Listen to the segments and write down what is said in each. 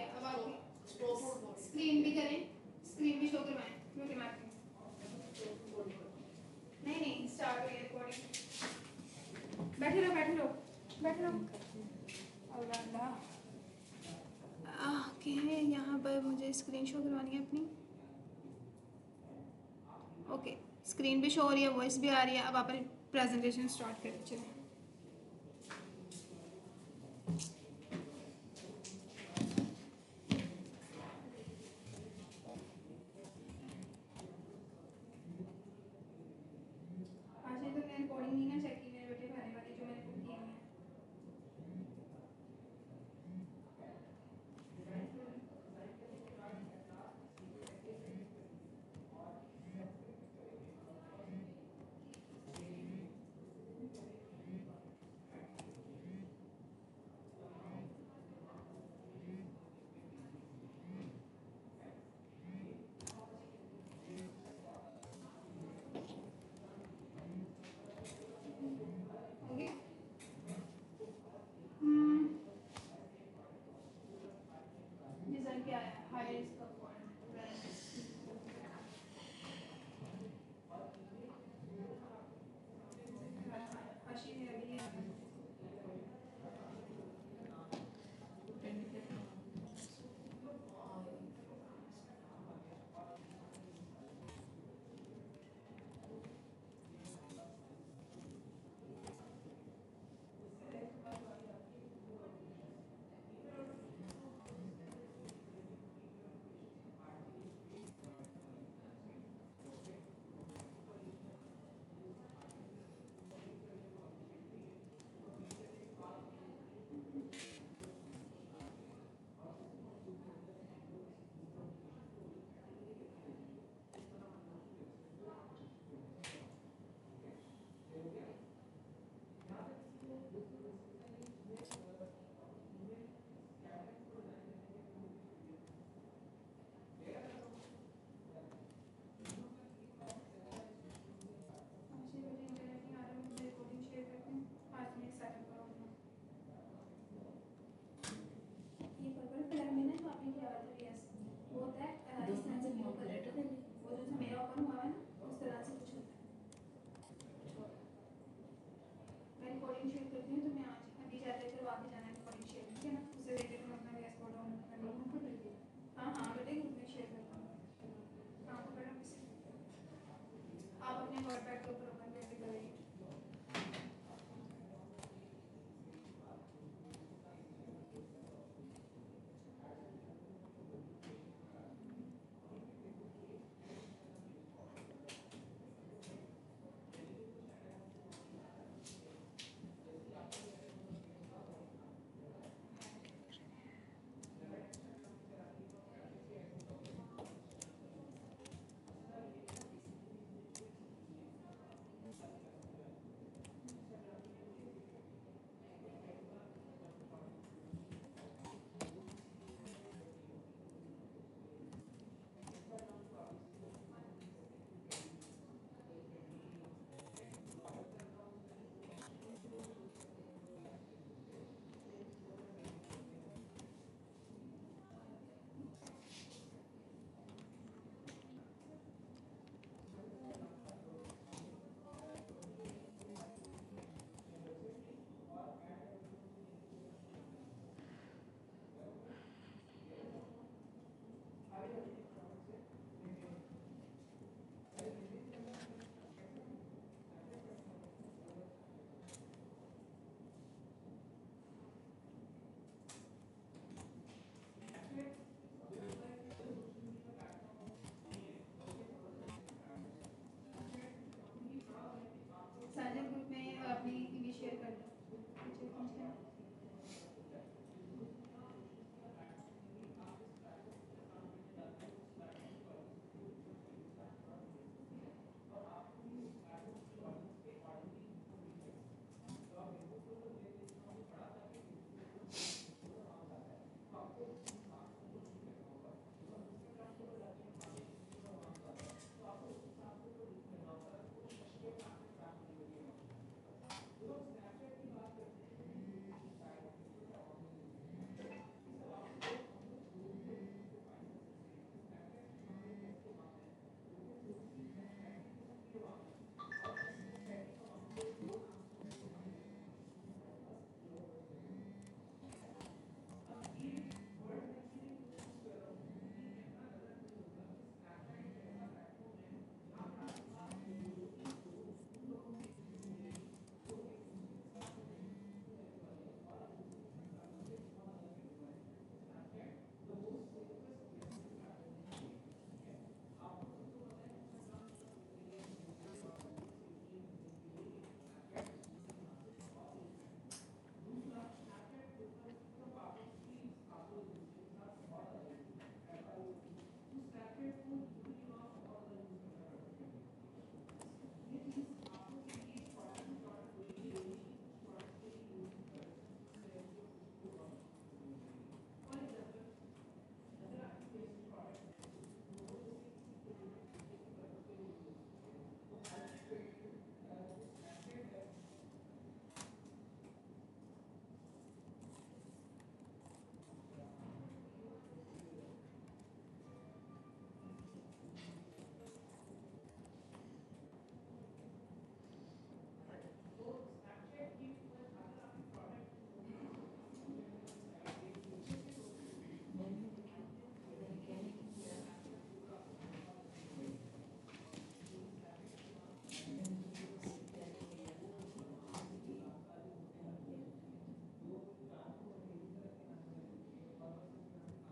अब आप स्क्रीन भी करें, स्क्रीन भी शो करवाएं। रोके मारते हैं। नहीं नहीं, स्टार्ट हो गया रिकॉर्डिंग। बैठे रहो बैठे रहो बैठे रहो। अल्लाह ओके, यहाँ पर मुझे स्क्रीन शो करवानी है अपनी। ओके, स्क्रीन भी शो हो रही है, वॉइस भी आ रही है। अब आप प्रेजेंटेशन स्टार्ट करें। चलें। आज नहीं तो मैंने रिकॉर्डिंग नहीं ना चेक की मेरे बेटे भरने वाली जो मैंने बुक की है।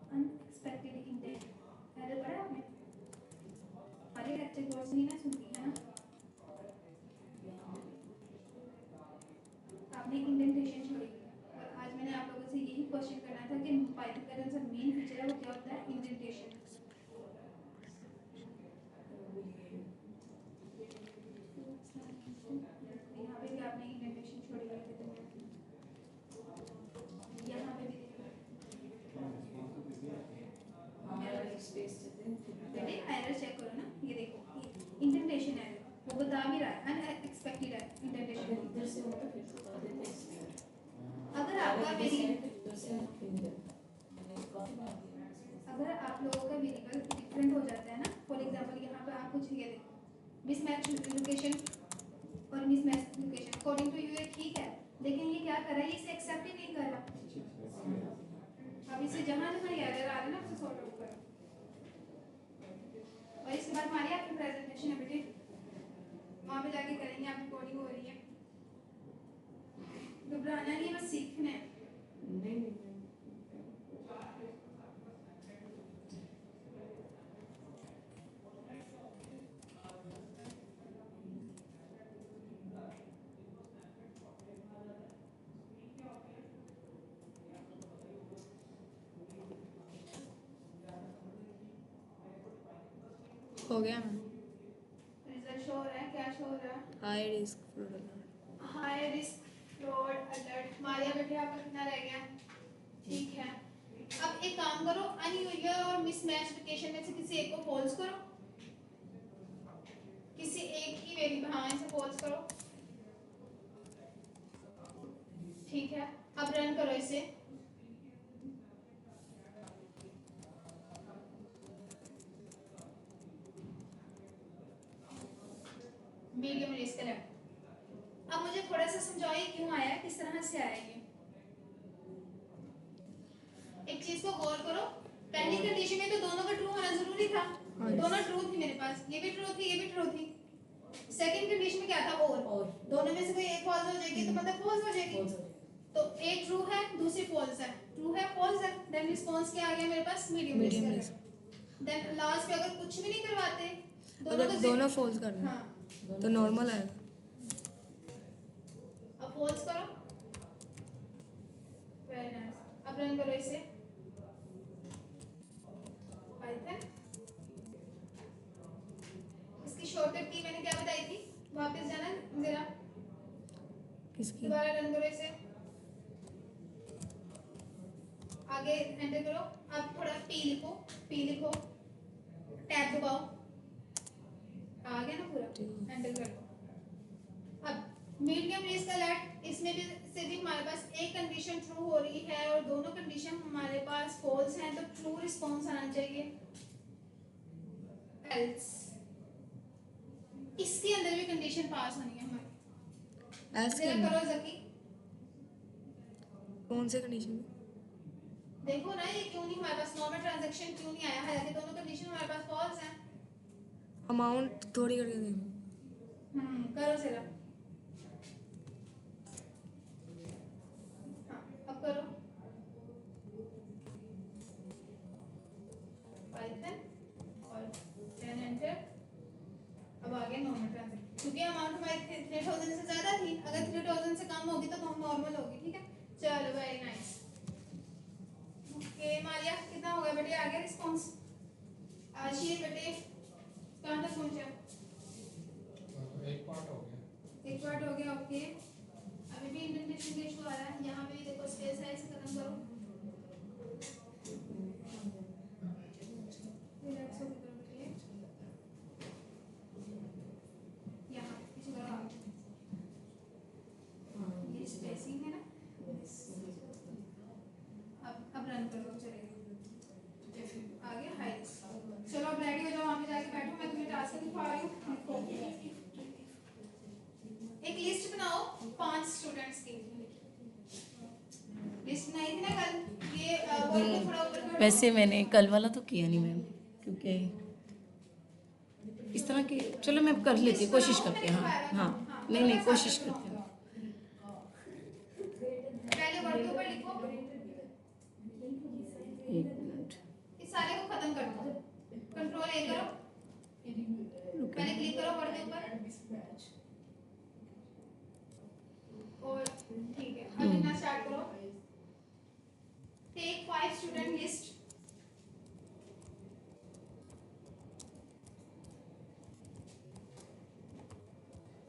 अनएक्सपेक्टेड इंटेंट एरर पढ़ा आपने? अरे लेक्चर कोर्स नहीं ना सुनती है ना आपने इंडेंटेशन छोड़ी और आज मैंने आप लोगों से यही क्वेश्चन करना था कि पाइथन का जो मेन फीचर है वो क्या होता है इंडेंटेशन यहाँ पे भी आपने इंडेंटेशन छोड़ी हुई थी यहाँ पे भी एरर चेक करो ना ये देखो इंडेंटेशन एरर वो बता भी रहा है अनएक्सपेक्टेड है इंडेंटेशन इधर से होता फिर बता देते हैं अगर आपका अगर आप लोगों का वेरिएबल डिफरेंट हो जाता है ना फॉर एग्जांपल यहाँ पे आप कुछ ये देखो मिसमैच लोकेशन और mismatch location according to you ये ठीक है लेकिन ये क्या कर रहा है ये इसे एक्सेप्ट ही नहीं कर रहा अब इसे जहाँ जहाँ एरर आ रहा है ना उसे सॉर्ट आउट करो और इसके बाद हमारी आपकी प्रेजेंटेशन है बेटे वहाँ पे जाके करेंगे आपकी कोडिंग हो रही है घबराना नहीं बस सीखना है नहीं हो गया ना रिजल्ट शो हो रहा है क्या शो हो रहा है high risk fraud high risk fraud alert Maria बेटे आपका कितना रह गया ठीक है अब एक काम करो अनयूजुअल और मिसमैच लोकेशन में से किसी एक को फॉल्स करो किसी एक ही वेरिएबल हाँ इसे फॉल्स करो ठीक है अब रन करो इसे मीडियम रिस्क अलर्ट अब मुझे थोड़ा सा समझाइए क्यों आया है किस तरह से आया ये एक चीज को गौर करो पहली कंडीशन में तो दोनों का ट्रू होना जरूरी था दोनों ट्रू थी मेरे पास ये भी ट्रू थी ये भी ट्रू थी सेकंड कंडीशन में क्या था और दोनों में से कोई एक फॉल्स हो जाएगी तो मतलब फॉल्स हो जाएगी तो एक ट्रू है दूसरी फॉल्स है ट्रू है फॉल्स है देन रिस्पांस क्या आ गया मेरे पास मीडियम रिस्क देन लास्ट पे अगर कुछ भी नहीं करवाते अगर दोनों फॉल्स कर हाँ तो नॉर्मल आएगा अब फॉल्स करो वेरी नाइस अब रन करो इसे पाइथन इसकी शॉर्टकट की मैंने क्या बताई थी वापस जाना जरा किसकी दोबारा रन करो इसे आगे एंटर करो अब थोड़ा पी लिखो टैब दबाओ आ गया ना पूरा एंटर कर दो अब मीडियम रिस्क अलर्ट इसमें भी से भी हमारे पास एक कंडीशन ट्रू हो रही है और दोनों कंडीशन हमारे पास फॉल्स हैं तो ट्रू रिस्पांस आना चाहिए एल्स इसके अंदर भी कंडीशन पास होनी है हमारी एल्स जरा करो जकी कौन से कंडीशन में देखो ना ये क्यों नहीं हमारे पास नॉर्मल ट्रांजैक्शन क्यों नहीं आया हालांकि दोनों कंडीशन हमारे पास फॉल्स हैं अमाउंट थोड़ी करके देखो करो जरा हाँ अब करो पाइथन और देन एंटर अब आ गया नॉर्मल ट्रांजैक्शन क्योंकि अमाउंट हमारी 3000 से ज्यादा थी अगर 3000 से कम होगी तो नॉर्मल होगी ठीक है चलो वेरी नाइस ओके मारिया कितना हो गया बेटे आ गया रिस्पांस आशीष बेटे कहाँ तक पहुंचे एक पार्ट हो गया ओके अभी भी इंडेंटेशन का इशू आ रहा है यहाँ पे भी देखो स्पेस है इसे खत्म करो रिलैक्स होकर करो बेटे यहाँ पीछे करो आप ये स्पेसिंग है ना अब रन करो चलेगा आगे हाई चलो अब रेडी हो जाओ वहाँ पे जाके बैठो मैं तुम्हें टास्क दिखा रही हूँ एक लिस्ट बनाओ 5 स्टूडेंट्स की लिस्ट बनाई थी ना कल ये वर्ड को थोड़ा ऊपर करो वैसे मैंने कल वाला तो किया नहीं मैम क्योंकि इस तरह की चलो मैं कर लेती हूँ कोशिश करते हैं हाँ नहीं कोशिश करते हैं पहले वर्ड के ऊपर लिखो एक मिनट क्लिक करो, पहले क्लिक करो वर्ड के ऊपर और ठीक है अब लिखना स्टार्ट करो। Take 5 student list,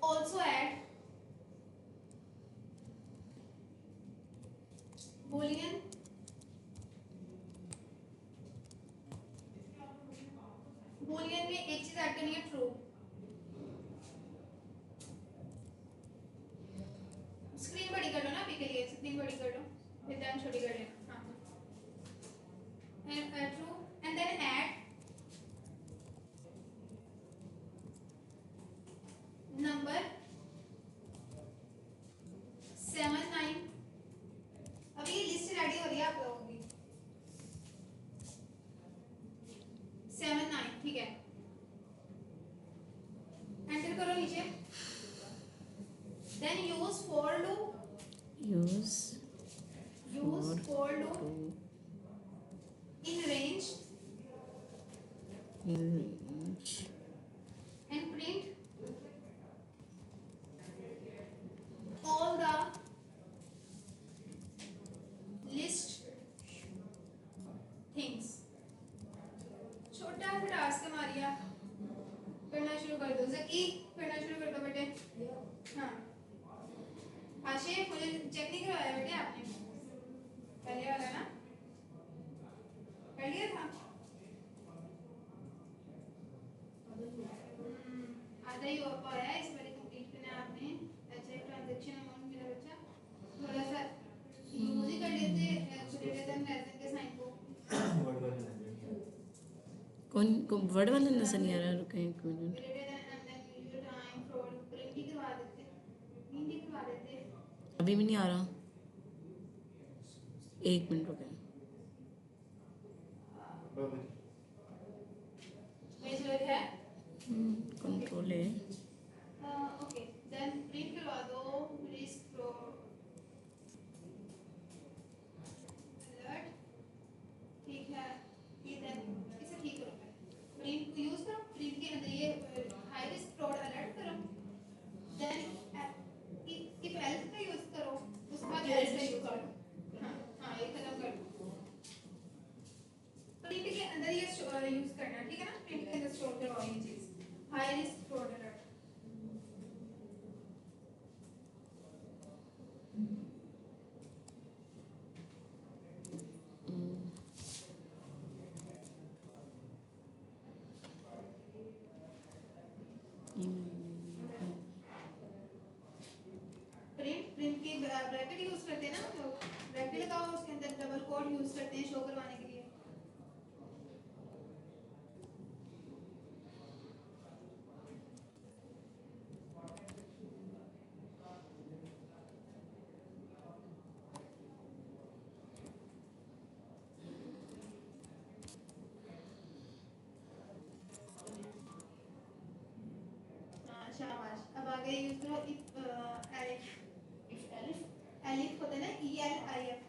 also add boolean boolean में एक चीज ऐड करनी है ट्रू। स्क्रीन बड़ी कर लो ना अभी के लिए, स्क्रीन बड़ी कर लो फिर टाइम छोटी कर लेना। हाँ and true and then add number 7 9। अभी ये लिस्ट रेडी हो रही है आप लोगों की 7 9 ठीक है। एंटर करो नीचे, then use for loop, use use for loop in range and print all the list things। छोटा सा टास्क है मारिया, करना शुरू कर दो। जकी करना शुरू कर दो बेटे। हाँ आशिफ मुझे चेक नहीं करवाया बेटे आपने, पहले वाला ना कर लिया था। आधा ही हो पाया है, इस बार कंप्लीट करना है आपने। अच्छा ट्रांजैक्शन अमाउंट मेरा बच्चा थोड़ा सा यूज ही कर लेते ग्रेटर देन लेस देन के साइन को। कौन वर्ड वाला नजर नहीं आ रहा, रुके एक मिनट। Greater than and then user time fraud print ही करवा देते, प्रिंट ही करवा देते। अभी भी नहीं आ रहा, एक मिनट रुके। मेरी जरूरत है कंट्रोल है। ओके देन प्रिंट करवा दो रिस्क फ्रॉड अलर्ट ठीक है। ये देन इसे ठीक करो, प्रिंट यूज करो, प्रिंट के अंदर ये हाई रिस्क फ्रॉड अलर्ट करो। देन इफ एल्स का यूज करो, उसके बाद एल्स का यूज करो। हाँ हाँ ये खत्म कर दो। प्रिंट के अंदर ये यूज करना ठीक है ना, प्रिंट के अंदर स्टोर करवाओ ये चीज high risk fraud alert. Print के ब्रैकेट यूज करते हैं ना हम लोग, ब्रैकेट लगाओ उसके अंदर डबल कोड यूज करते हैं शो करवाने के लिए। हाँ शाबाश। अब आगे यूज करो इफ एलिफ, एलिफ होता है ना ELIF।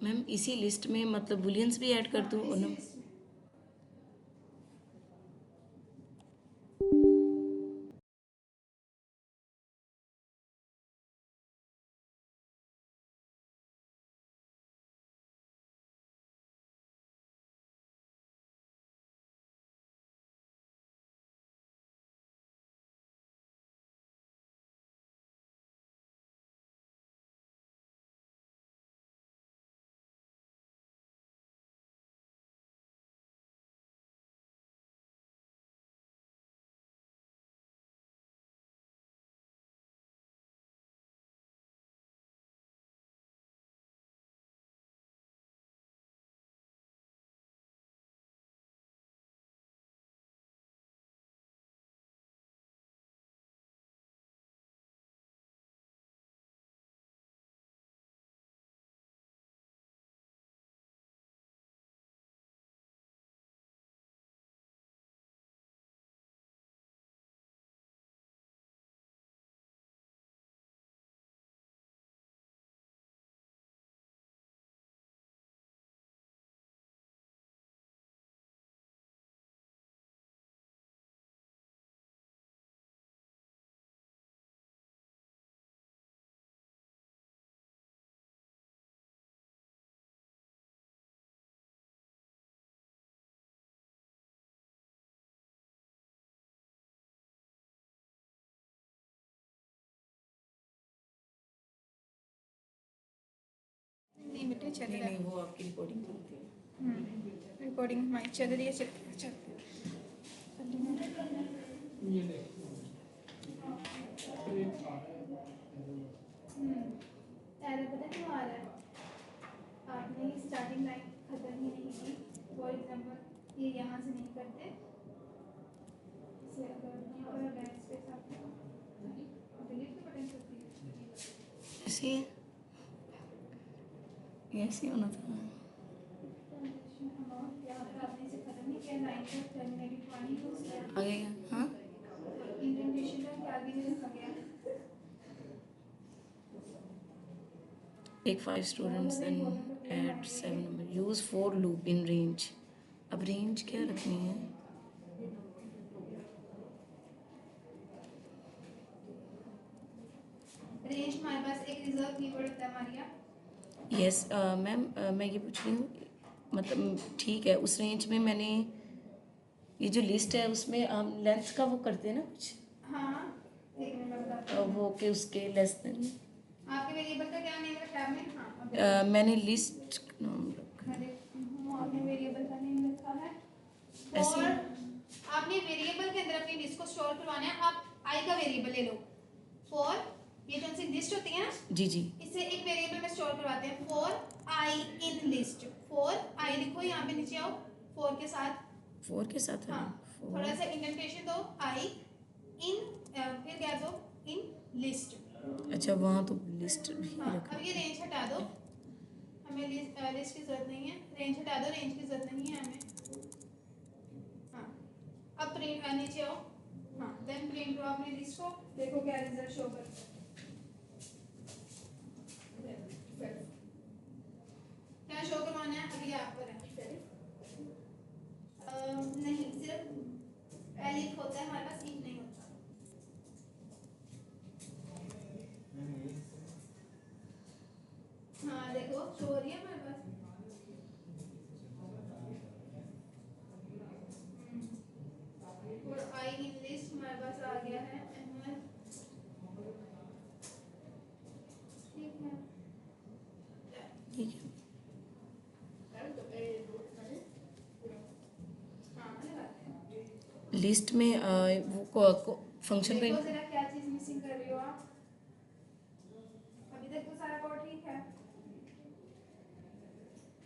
मैम इसी लिस्ट में मतलब बुलियंस भी ऐड कर दूँ? इसी लिस्ट नहीं बेटे चल नहीं रहा है नहीं वो आपकी रिकॉर्डिंग चलती है। रिकॉर्डिंग हमारी चल रही है चल ये देख एक आ एरर पता क्यों आ रहा है आपने स्टार्टिंग लाइन खत्म ही नहीं की फॉर एग्जांपल ये यहाँ से नहीं करते इसे अगर यहाँ पर बैक स्पेस आपको डिलीट का बटन करती है ऐसे ऐसे होना था। यहाँ पर आपने इसे खत्म नहीं किया लाइन का टर्मिनेटिंग पानी यूज किया आ गया हाँ। इंडेंटेशन का आगे नहीं रखा गया Take 5 students and add 7 number. Use for loop in range. अब रेंज क्या रखनी है? रेंज हमारे पास एक रिजर्व कीवर्ड होता है मारिया यस मैम मैं ये पूछ रही हूँ मतलब ठीक है उस रेंज में मैंने ये जो लिस्ट है उसमें हम लेंथ का वो करते हैं ना कुछ हाँ एक मिनट में बताती हूँ वो के उसके लेस देन आपके वेरिएबल का क्या नेम रखा है आपने हाँ अब मैंने लिस्ट नाम रखा मैं देखती हूँ आपने वेरिएबल का नेम रखा है ऐसे और ही? आपने वेरिएबल के अंदर अपनी लिस्ट को स्टोर करवाना है आप आई का वेरिएबल ले लो फॉर ये जो सी लिस्ट होती है ना जी जी इसे एक वेरिएबल में स्टोर करवाते हैं for I in list for I लिखो यहाँ पे नीचे आओ फॉर के साथ 4 के साथ है हाँ थोड़ा सा इंडेंटेशन दो आई इन फिर क्या दो इन लिस्ट अच्छा वहाँ तो लिस्ट भी हाँ रखा अब ये रेंज हटा दो हमें लिस्ट की जरूरत नहीं है रेंज हटा दो रेंज की जरूरत नहीं है हमें हाँ अब प्रिंट नीचे आओ हाँ देन प्रिंट करो अपनी लिस्ट को देखो क्या रिजल्ट शो करता है क्या शो करवाना है अभी आप पर है नहीं सिर्फ एलिफ होता है हमारे पास इफ नहीं होता हाँ देखो शो हो रही है हमारे पास और आई इन लिस्ट हमारे पास आ गया है अहमद ठीक है ठीक है हाँ लगाते हैं लिस्ट में वो फंक्शन पे देखो जरा क्या चीज मिसिंग कर रही हो आप अभी तक तो सारा कोड ठीक है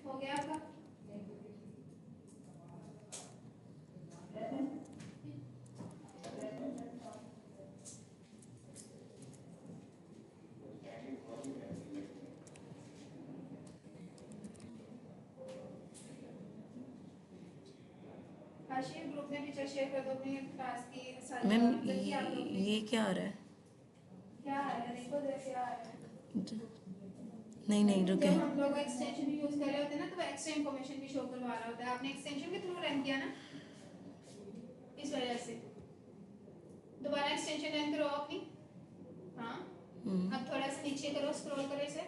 हो गया आपका आशिर ग्रुप में पिक्चर शेयर कर दो अपने क्लास की सारी मैम जबकि आप लोग ये क्या आ रहा है? क्या आ रहा है देखो जरा क्या आ रहा है नहीं नहीं रुके जब हम लोग एक्सटेंशन यूज कर रहे होते हैं ना तो वो एक्स्ट्रा इंफॉर्मेशन भी शो करवा रहा होता है आपने एक्सटेंशन के थ्रू रन किया ना इस वजह से दोबारा एक्सटेंशन रन करो अपनी हाँ अब थोड़ा सा नीचे करो स्क्रॉल करो इसे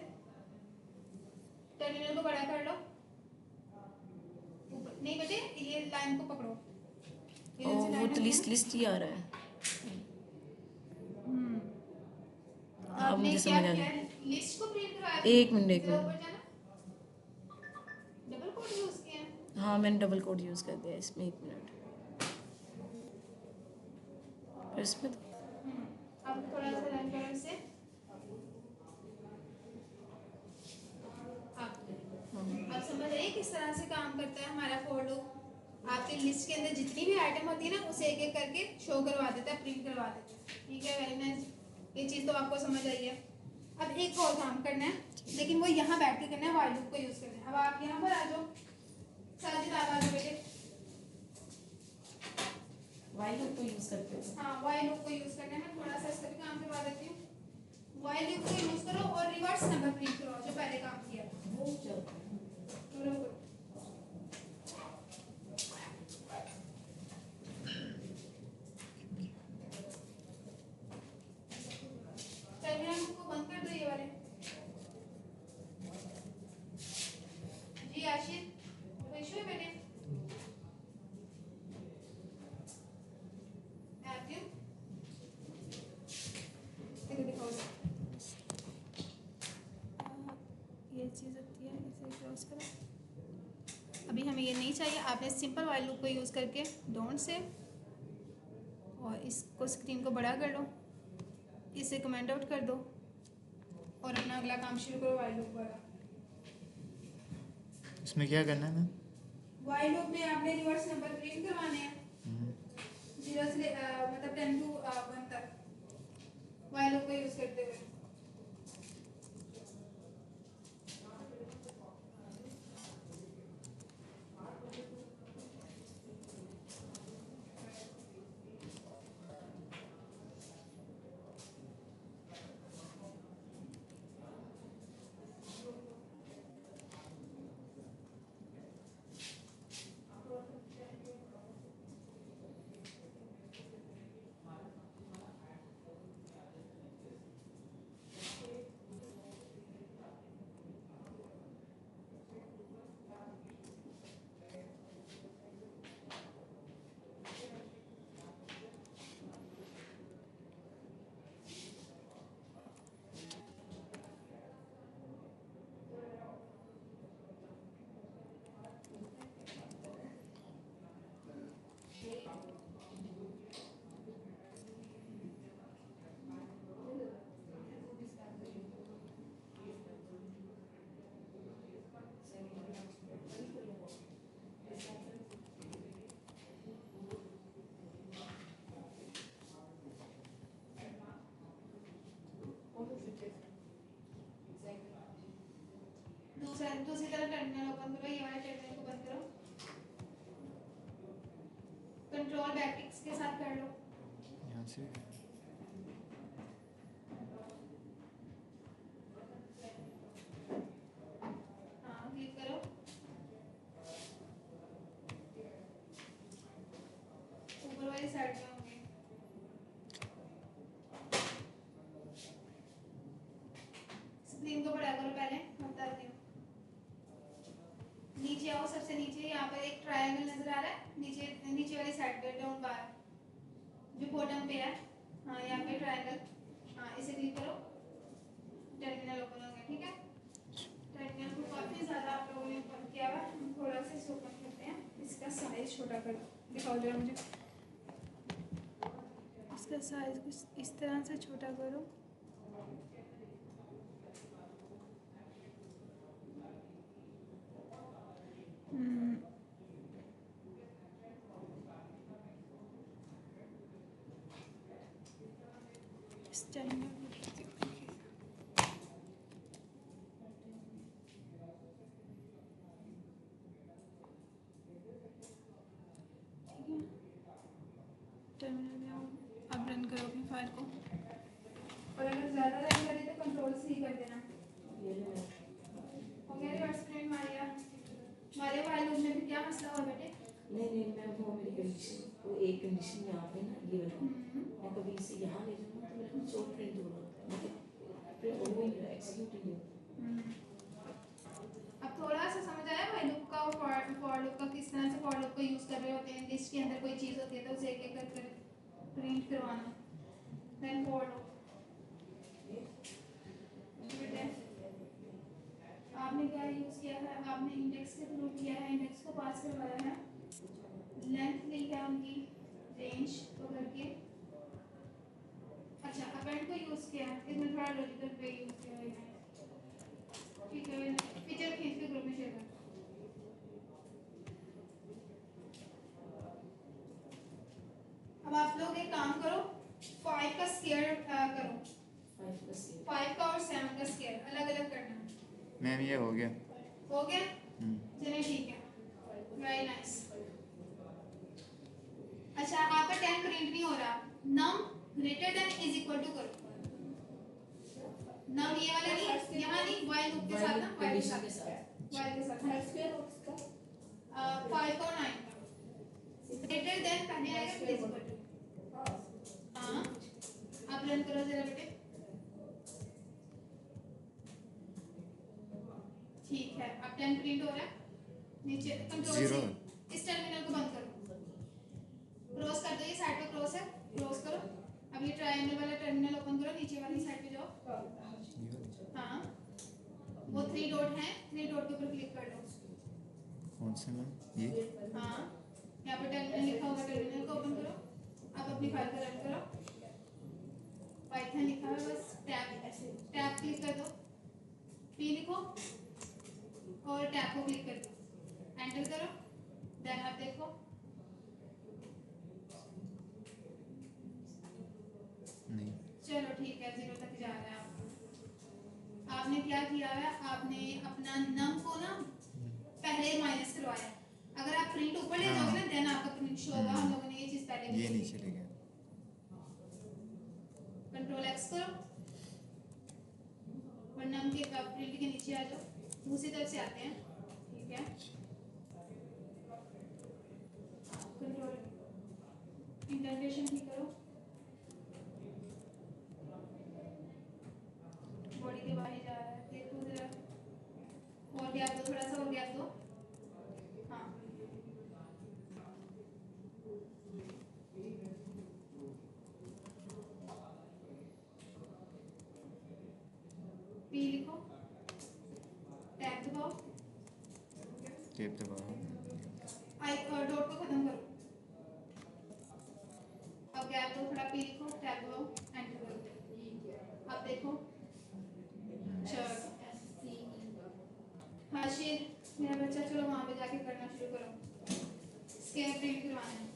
टर्मिनल को बड़ा कर लो ऊपर नहीं बेटे ये लाइन को पकड़ो ओ वो तो लिस्ट ही आ रहा है। अब आपने मुझे क्या समझ आ किया गया। लिस्ट को प्रिंट करवाया एक मिनट जरा ऊपर जाना डबल कोड यूज किया है हाँ मैंने डबल कोड यूज़ कर दिया इसमें 1 मिनट पर इसमें तो अब थोड़ा सा रन करो इसे अब समझ आइए किस तरह से काम करता है हमारा फॉर लूप आपके लिस्ट के अंदर जितनी भी आइटम होती है ना उसे एक एक करके शो करवा देता है प्रिंट करवा देता है ठीक है वेरी नाइस ये चीज़ तो आपको समझ आई है अब एक और काम करना है लेकिन वो यहाँ बैठ के करना है वाइल लूप को यूज़ करना है अब आप यहाँ पर आ जाओ साजिद आप आ जाओ बेटे वाइल लूप को यूज़ करते हो हाँ वाइल लूप को यूज़ करना है मैं थोड़ा सा इसका भी काम करवा देती हूँ वाइल लूप को यूज़ करो और रिवर्स नंबर प्रिंट करो जो पहले काम किया थोड़ा करो टर्मिनल को बंद कर दो ये वाले जी आशिर कोई इशू है बेटे एक्टिव देखो दिखाओ ये चीज़ होती है नहीं चाहिए, आपने सिंपल वाइल लूप को यूज़ करके डोंट से और इसको स्क्रीन को बड़ा कर लो, इसे कमेंट आउट कर दो और अपना अगला काम शुरू करो वाइल लूप वाला। इसमें क्या करना है मैम? वाइल लूप में आपने रिवर्स नंबर प्रिंट करवाने हैं 0 से मतलब 10 to 1 तक वाइल लूप को यूज़ करते हुए। दूसरी तरफ टर्मिनल ओपन करो, ये वाले टर्मिनल को बंद करो, कंट्रोल बैकटिक्स के साथ कर लो। यहाँ से हाँ क्लिक करो, ऊपर वाली साइड में होंगे। स्क्रीन को बड़ा करो, पहले मैं बताती हूँ। नीचे आओ, सबसे नीचे यहाँ पर एक ट्रायंगल नजर आ रहा है, नीचे वाली साइड पे डाउन बार जो बॉटम पे है, हाँ यहाँ पे ट्रायंगल, हाँ इसे क्लिक करो, टर्मिनल ओपन हो गया। ठीक है, टर्मिनल को काफी ज्यादा आप लोगों ने ओपन किया हुआ, हम थोड़ा सा इसे ओपन करते हैं, इसका साइज छोटा कर दिखाओ जरा मुझे, इसका साइज कुछ इस तरह से छोटा करो। इस टर्मिनल टर्मिनल में आओ, अब रन करो अपनी फाइल को, और अगर ज़्यादा रन करे तो कंट्रोल से ही कर देना। हो गया रिवर्स प्रिंट मारिया, हमारे फाइल लूप में भी क्या मसला हुआ बेटे? नहीं मैम, वो मेरी कंडीशन, वो एक कंडीशन यहाँ पे ना ये वाला, मैं कभी इसे यहाँ ले जाऊँ तो मेरा कुछ और प्रिंट हो रहा है, मतलब प्रिंट हो नहीं रहा, एक्सिक्यूट नहीं हो। अब थोड़ा सा समझ आया फाइल लूप का, फॉर लूप का किस तरह से फॉर लूप को यूज़ कर रहे होते हैं, लिस्ट के अंदर कोई चीज़ होती है तो उसे एक एक कर प्रिंट करवाना। देन फॉर लूप आपने क्या यूज़ किया है, आपने इंडेक्स के थ्रू किया है, इंडेक्स को पास करवाया है, लेंथ ली है उनकी, रेंज को करके, अच्छा अपेंड को यूज़ किया है, इसमें थोड़ा लॉजिकल पे यूज़ किया है। ठीक है, पिक्चर खींच के ग्रुप में शेयर कर। अब आप लोग एक काम करो, 5 का स्क्वायर करो, 5 का और 7 का स्क्वायर अलग अलग करना। मैम ये हो गया। हो गया, चलिए ठीक है, वेरी नाइस। अच्छा आपका 10 प्रिंट नहीं हो रहा, num greater than is equal to करो, नम ये वाला नहीं, यहाँ नहीं, वाइल लूप के साथ ना, वाइल के साथ स्क्वायर उसका 5 और 9 ग्रेटर देन पहले आएगा फिर इज इक्वल टू। हाँ आप रन करो जरा बेटे। ठीक है, अब 10 प्रिंट हो रहा है, नीचे कंट्रोल से इस टर्मिनल को बंद करो, क्रॉस कर दो, ये साइड पे क्रॉस है, क्रॉस करो। अब ये ट्रायंगल वाला टर्मिनल ओपन करो, नीचे वाली साइड पे जाओ, हाँ वो 3 डॉट है, 3 डॉट के ऊपर क्लिक कर दो, कौन से मैम ये हाँ, यहाँ पर टर्मिनल लिखा होगा, टर्मिनल को ओपन करो। अब अपनी फाइल को रन करो। पाइथन लिखा है, बस टैब ऐसे टैब क्लिक कर दो, पी लिखो और टैब को क्लिक कर दो, एंटर करो। देन आप देखो नहीं चलो ठीक है, 0 तक जा रहा है आपका। आपने क्या किया है, आपने अपना नम को ना पहले माइनस करवाया। अगर आप प्रिंट ऊपर ले जाओगे ना, देन आपका प्रिंट शो होगा। हम लोगों ने ये चीज पहले भी ये देखी। नीचे ले गया कंट्रोल एक्स करो और नम के प्रिंट के नीचे आ जाओ। दूसरी तरफ से आते हैं, ठीक है। कंट्रोल इंटरप्रेशन ठीक करो, बॉडी के बाहर जा रहा है, देखो जरा और गैप दो, थोड़ा सा और गैप दो। हाँ, पी लिखो, टैब दबाओ, टेप दबाओ आई डॉट को खत्म करो। अब गैप दो, थोड़ा पी लिखो, टैब दबाओ, एंटर करो। अब देखो चलो। हाँ शेर मेरा बच्चा, चलो वहाँ पे जाके करना शुरू करो। स्केल प्रिंट करवाना है।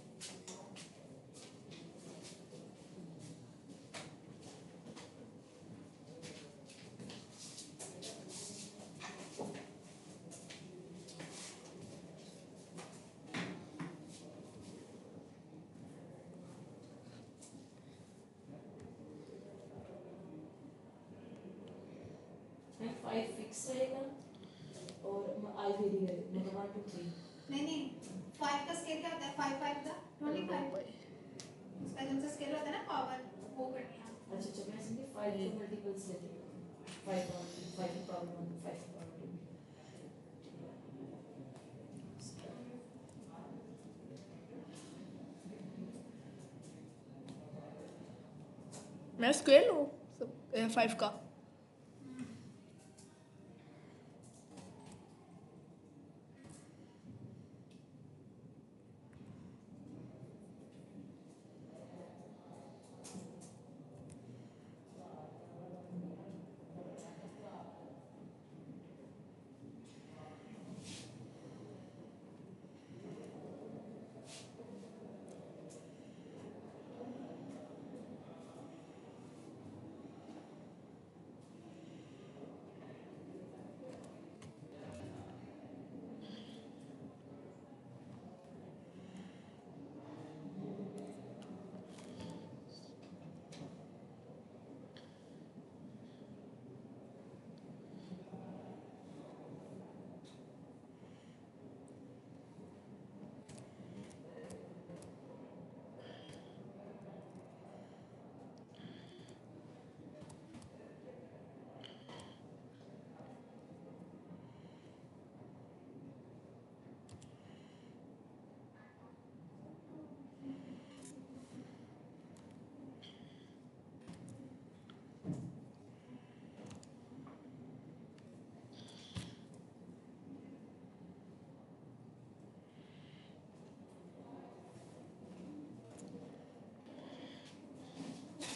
मैं 5 फिक्स रहेगा और आई वेरी मतलब 1 2 3 नहीं 5 का स्केल क्या होता है, 5 5 का 25। उसका जो सा स्केल होता है ना पावर, वो करनी है। अच्छा मैं समझी 5 के मल्टीपल्स लेते हैं 5 और 5 की पावर 1 5 की पावर 2 मैं स्क्वेयर हूँ 5 का।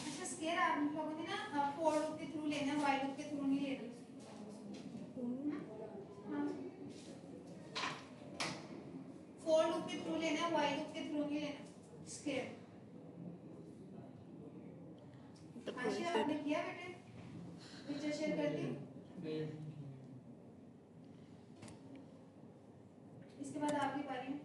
अच्छा स्केल आप लोगों ने ना फॉर लूप के थ्रू लेना, व्हाइल लूप के थ्रू नहीं लेना। हाँ, फॉर लूप के थ्रू लेना, व्हाइल लूप के थ्रू नहीं लेना स्केल। आशिया आपने किया बेटे, पिक्चर शेयर कर दी। इसके बाद आपकी बारी है।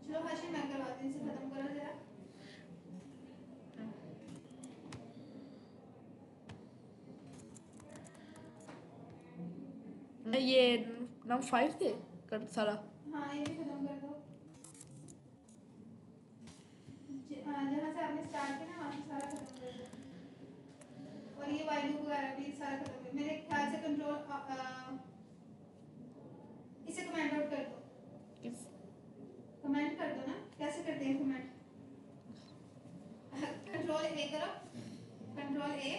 चलो हाशिम मैं करवाती हूँ, इसे खत्म करो जरा। ये नम 5 थे कर सारा। हाँ ये भी खत्म कर दो। जहाँ से आपने स्टार्ट किया ना वहाँ से सारा खत्म कर दो। और ये वाइड लूप वगैरह भी सारा खत्म कर। मेरे ख्याल से कंट्रोल इसे कमेंट आउट कर दो। किस कमेंट कर दो ना, कैसे करते हैं कमेंट? कंट्रोल ए करो, कंट्रोल ए,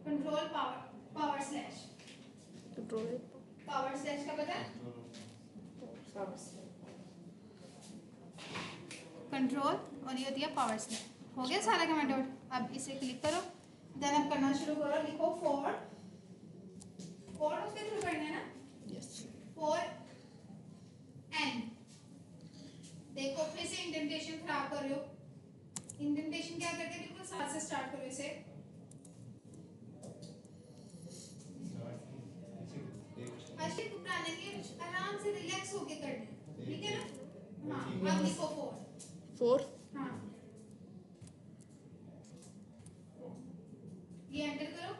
control power slash. Control power slash का पता है? कंट्रोल और ये होती है पावर स्लैश। हो गया सारा कमेंट आउट। अब इसे क्लिक करो, देन अब करना शुरू करो। लिखो फॉर उसके थ्रू करना है ना, यस फॉर एन। देखो फिर से इंडेंटेशन खराब कर रहे हो। इंडेंटेशन क्या करते हैं, बिल्कुल साथ से स्टार्ट करो इसे। अच्छे घबराने के, आराम से रिलैक्स होके करना है, ठीक है ना? हाँ अब लिखो फॉर। 4 हाँ ये एंटर करो।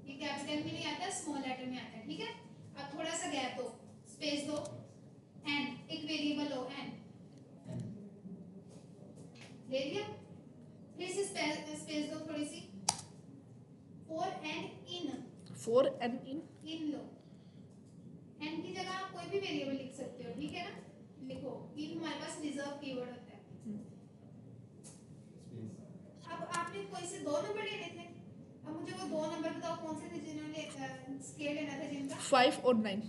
ये कैपिटल में नहीं आता, स्मॉल लेटर में आता है, ठीक है? अब थोड़ा सा गैप दो, स्पेस दो। एन एक वेरिएबल हो, एन ले लिया। फिर से स्पेस दो थोड़ी सी। For and in, 4 and in in लो। एन की जगह आप कोई भी वेरिएबल लिख सकते हो, ठीक है ना? लिखो इन, हमारे पास रिजर्व कीवर्ड होता है। अब आपने कोई से 2 नंबर लेने थे। अब मुझे वो 2 नंबर बताओ कौन से थे जिन्होंने स्केयर लेना था जिनका। 5 और 9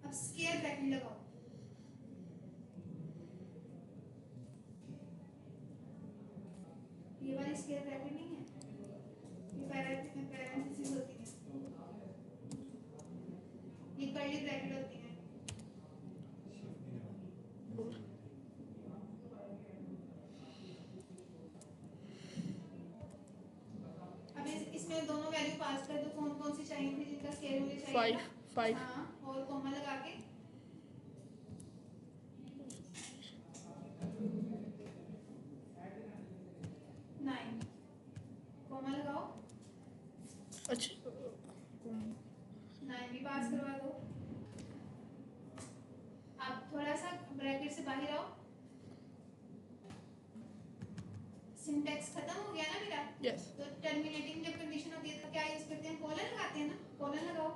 अब स्केयर ब्रैकेट लगाओ। ये वाली स्केयर ब्रैकेट नहीं है, ये पैरेंथेसिस होती है, ये कर्ली ब्रैकेट होती है। अब इसमें दोनों वैल्यू पास कर दो। कौन कौन सी चाहिए थी जिनका स्केयर मुझे चाहिए 5 था? 5 हाँ और कॉमा लगा के 9 कॉमा लगाओ। अच्छा 9 भी पास करवा दो। अब थोड़ा सा ब्रैकेट से बाहर आओ। सिंटैक्स खत्म हो गया ना मेरा? यस तो टर्मिनेटिंग जब कंडीशन होती है तो क्या यूज करते हैं? कोलन लगाते हैं ना, कोलन लगाओ।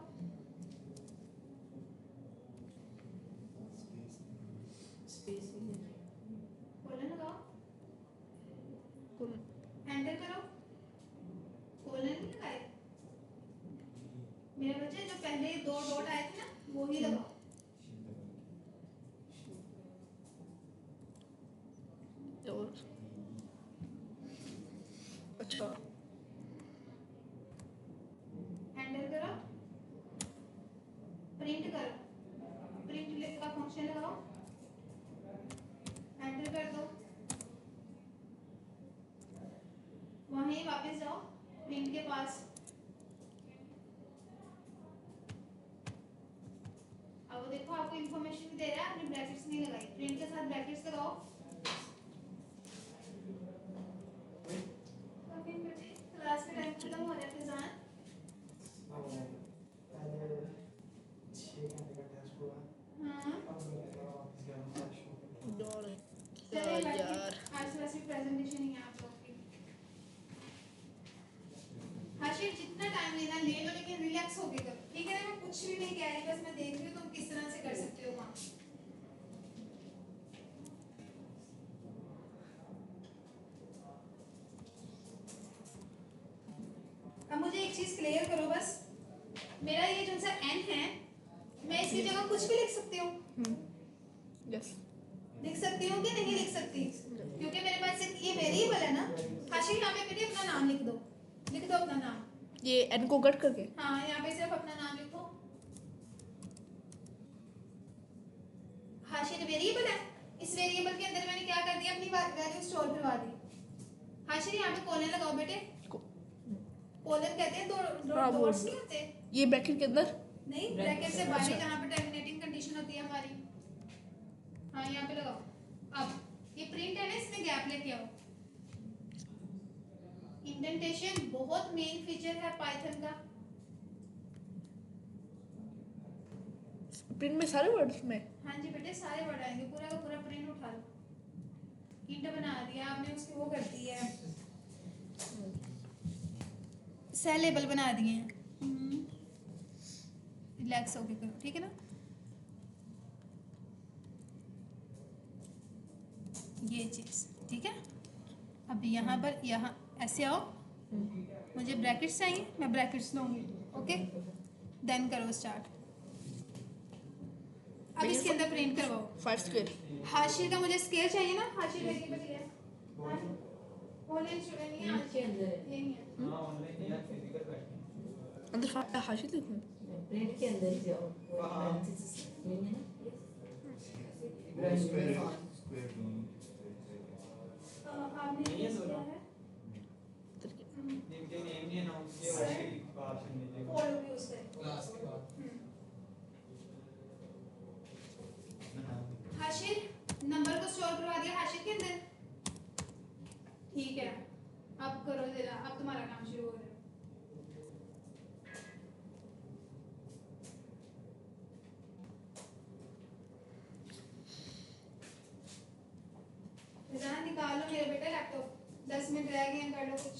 स्पेस भी नहीं। कोलन लगाओ, एंटर करो। कोलन नहीं लगाए मेरे बच्चे, जो पहले 2 डॉट आए थे ना वो ही लगाओ। और अच्छा एंटर करो, प्रिंट करो। प्रिंट का फंक्शन लगाओ, एंटर कर दो। वहीं वापस जाओ प्रिंट के पास। अब वो देखो आपको इंफॉर्मेशन भी दे रहा है, आपने ब्रैकेट्स नहीं लगाई। प्रिंट के साथ ब्रैकेट्स लगाओ। क्लास का टाइम खत्म हो रहा है फिजान। हाँ चलिए बैठिए। यार आज से वैसे प्रेजेंटेशन ही है आप लोग की। हाशिर जितना टाइम लेना ले लो, लेकिन रिलैक्स होके करो, ठीक है ना? मैं कुछ भी नहीं कह रही, बस मैं देख रही हूँ तुम किस तरह से कर सकते हो काम। अब मुझे एक चीज क्लियर करो बस। मेरा ये जो सा एन है, मैं इसकी जगह कुछ भी लिख सकती हूँ। यस लिख सकती हूँ कि नहीं लिख सकती? क्योंकि मेरे पास एक ये वेरिएबल है ना। हाशिर यहाँ पे बेटे अपना नाम लिख दो, लिख दो अपना नाम। ये एन को कट करके हाँ यहाँ पे सिर्फ अपना नाम लिखो। हाशिर वेरिएबल है, इस वेरिएबल के अंदर मैंने क्या कर दिया, अपनी वैल्यू स्टोर करवा दी। हाशिर यहाँ पे कोलन लगाओ बेटे। कोलन कहते हैं, दो हाँ, वो- डॉट्स नहीं होते? ये ब्रैकेट के अंदर नहीं, ब्रैकेट से बाहर जहाँ पे टर्मिनेटिंग कंडीशन होती है हमारी। हाँ यहाँ पे लगाओ। अब ये प्रिंट है ना, इसमें गैप लेके आओ। इंडेंटेशन बहुत मेन फीचर है पाइथन का। प्रिंट में सारे वर्ड्स में हाँ जी बेटे सारे वर्ड आएंगे, पूरा का पूरा प्रिंट उठा लो। इंट बना दिया आपने, उसकी वो कर दी है, सेल लेबल बना दिए हैं। रिलैक्स होके करो, ठीक है ना। ये चीज़ ठीक है। अब यहाँ पर यहाँ ऐसे आओ, मुझे ब्रैकेट्स चाहिए, मैं ब्रैकेट्स लूँगी। ओके देन करो स्टार्ट। अब इसके अंदर प्रिंट करवाओ 5 स्क्वायर हाशिर का, मुझे स्केल चाहिए ना। हाशिर वेरिएबल है ऑनलाइन स्टूडेंट नहीं है, प्रिंट के अंदर है, ये नहीं है। हाँ ऑनलाइन या फिजिकल बैठे अंदर हाशिर लिखूं। प्रिंट के अंदर ही जाओ, हाँ। नहीं है ना आपने नहीं है use सोना। किया है जिनके नेम नहीं अनाउंस किए वाशी का ऑप्शन मिलेगा कोड भी यूज करें। क्लास के बाद हाशिर नंबर को स्टोर करवा दिया हाशिर के अंदर, ठीक है। अब करो जरा, अब तुम्हारा काम शुरू हो रहा है। रिजान निकालो मेरे बेटे लैपटॉप, 10 मिनट रह गए हैं, कर लो कुछ।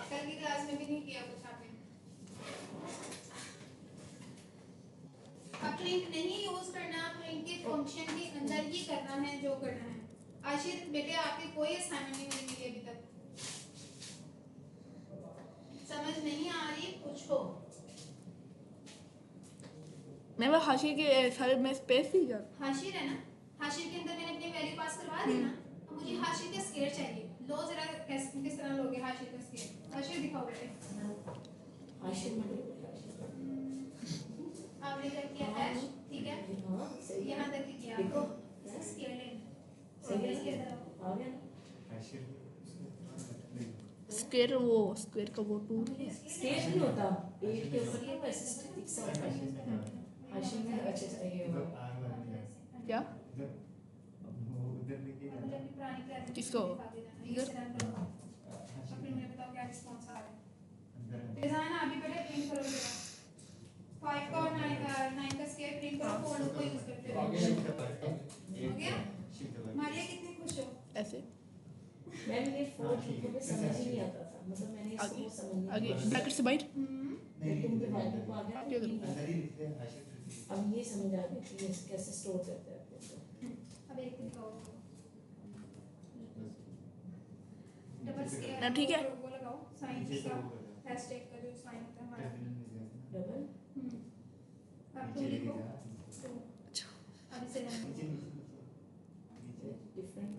कल की क्लास में भी नहीं किया कुछ आपने। अब प्रिंट नहीं यूज करना, प्रिंट के फंक्शन के अंदर ही करना है जो करना है। आशिर बेटे आपके कोई असाइनमेंट नहीं मिली अभी तक, समझ नहीं आ रही पूछो। मैं वो हाशिर के सारे में स्पेस दी जा। हाशिर है ना, हाशिर के अंदर मैंने अपनी वैल्यू पास करवा दी ना। अब मुझे हाशिर का स्केयर चाहिए। लो जरा किस तरह लोगे हाशिर का स्केयर? हाशिर दिखाओ बेटे। आशिर मंडल आपने क्या किया हैश, ठीक है, हाँ सही है, यहाँ तक ही किया। देखो स्केयर लेना सही है, इसके अंदर आओ। आ गया ना। स्क्वायर वो स्क्वायर का वो टूल है। स्केल नहीं होता, 8 के ऊपर ये ऐसे फिक्स होता है। आशिर में अच्छे से ये होगा। क्या मुझे अपनी पुरानी क्लास में किसको? दिखा देना, इस तरह करो। और फिर मुझे बताओ क्या रिस्पॉन्स आ रहा है। डिजाइन अभी पहले प्रिंट करो जरा। 5 का और 9 का स्केयर प्रिंट करो, कोड को यूज करते हुए। हो गया? मारिया कितनी खुश हो? ऐसे मैंने ये 4 चीजों में समझ ही नहीं आता था, मतलब मैंने इसको आगे समझ नहीं आगे आया। ब्रैकेट से बाइट तुम डिवाइडर को आ गया आगे ना, अब ये समझ आ गया कि ये कैसे स्टोर करते हैं अपने को। अब एक दिखाओ। डबल स्केयर ना ठीक है। वो लगाओ साइन का, हैशटैग का जो साइन होता है हमारा। डबल अब तुम लिखो तो अच्छा अब इसे रन करो। डिफरेंट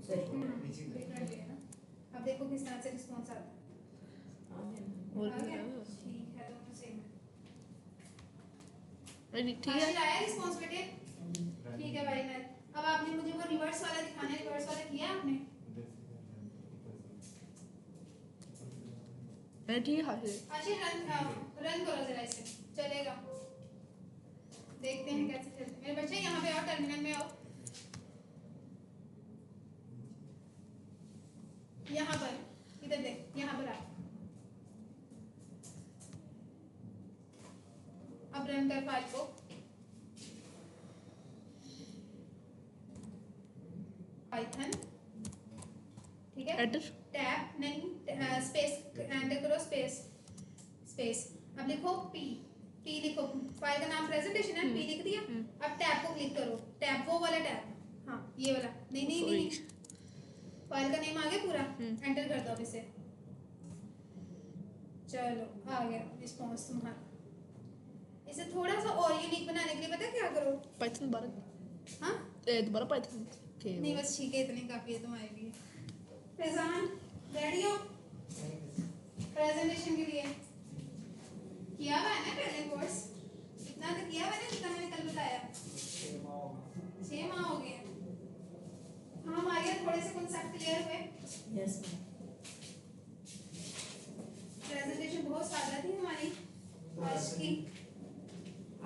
डिफरेंट है ना। अब देखो किस तरह से रिस्पॉन्स आता है। आ गया ना। और आ गया? ठीक है, दोनों सेम है। ठीक है। हाशिर आया रिस्पॉन्स बेटे? ठीक है भाई नाइस। अब आपने मुझे वो रिवर्स वाला दिखाना है, रिवर्स वाला किया आपने? ठीक है हाशिर हाशिर रन करो जरा इसे, चलेगा। देखते हैं कैसे चलता है। मेरे बच्चे यहाँ पे आओ, टर्मिनल में आओ। यहाँ पर इधर देख, यहाँ पर आओ। अब रन कर फाइल को। पाइथन ठीक है, एंटर टैब नहीं स्पेस एंटर करो, स्पेस स्पेस। अब लिखो पी, पी लिखो, फाइल का नाम प्रेजेंटेशन है, पी लिख दिया। अब टैब को क्लिक करो, टैब वो वाला टैब, हाँ ये वाला, नहीं नहीं नहीं, फाइल का नेम आ गया पूरा, एंटर कर दो अब इसे। चलो आ गया रिस्पॉन्स तुम्हारा। इसे थोड़ा सा और यूनिक बनाने के लिए पता है क्या करो? पाइथन दोबारा हाँ दोबारा पाइथन के नहीं बस ठीक है, इतने काफी है तुम्हारे लिए। फैजान रेडी हो प्रेजेंटेशन के लिए? किया हुआ है ना पहले कोर्स? इतना तो किया हुआ है ना जितना मैंने कल बताया? 6 माह हो गए। हाँ हमारे थोड़े से कॉन्सेप्ट क्लियर हुए। यस प्रेजेंटेशन बहुत सादा थी हमारी आज की।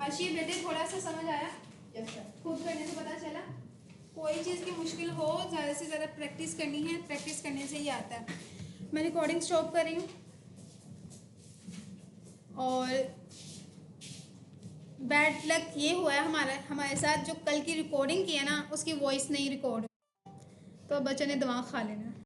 आज ये बेटे थोड़ा सा समझ आया? खुद करने से पता चला। कोई चीज़ की मुश्किल हो, ज़्यादा से ज़्यादा प्रैक्टिस करनी है, प्रैक्टिस करने से ही आता है। मैं रिकॉर्डिंग स्टॉप कर रही हूँ और बैड लक ये हुआ है हमारे साथ, जो कल की रिकॉर्डिंग की है ना उसकी वॉइस नहीं रिकॉर्ड, तो बच्चों ने दिमाग खा लेना।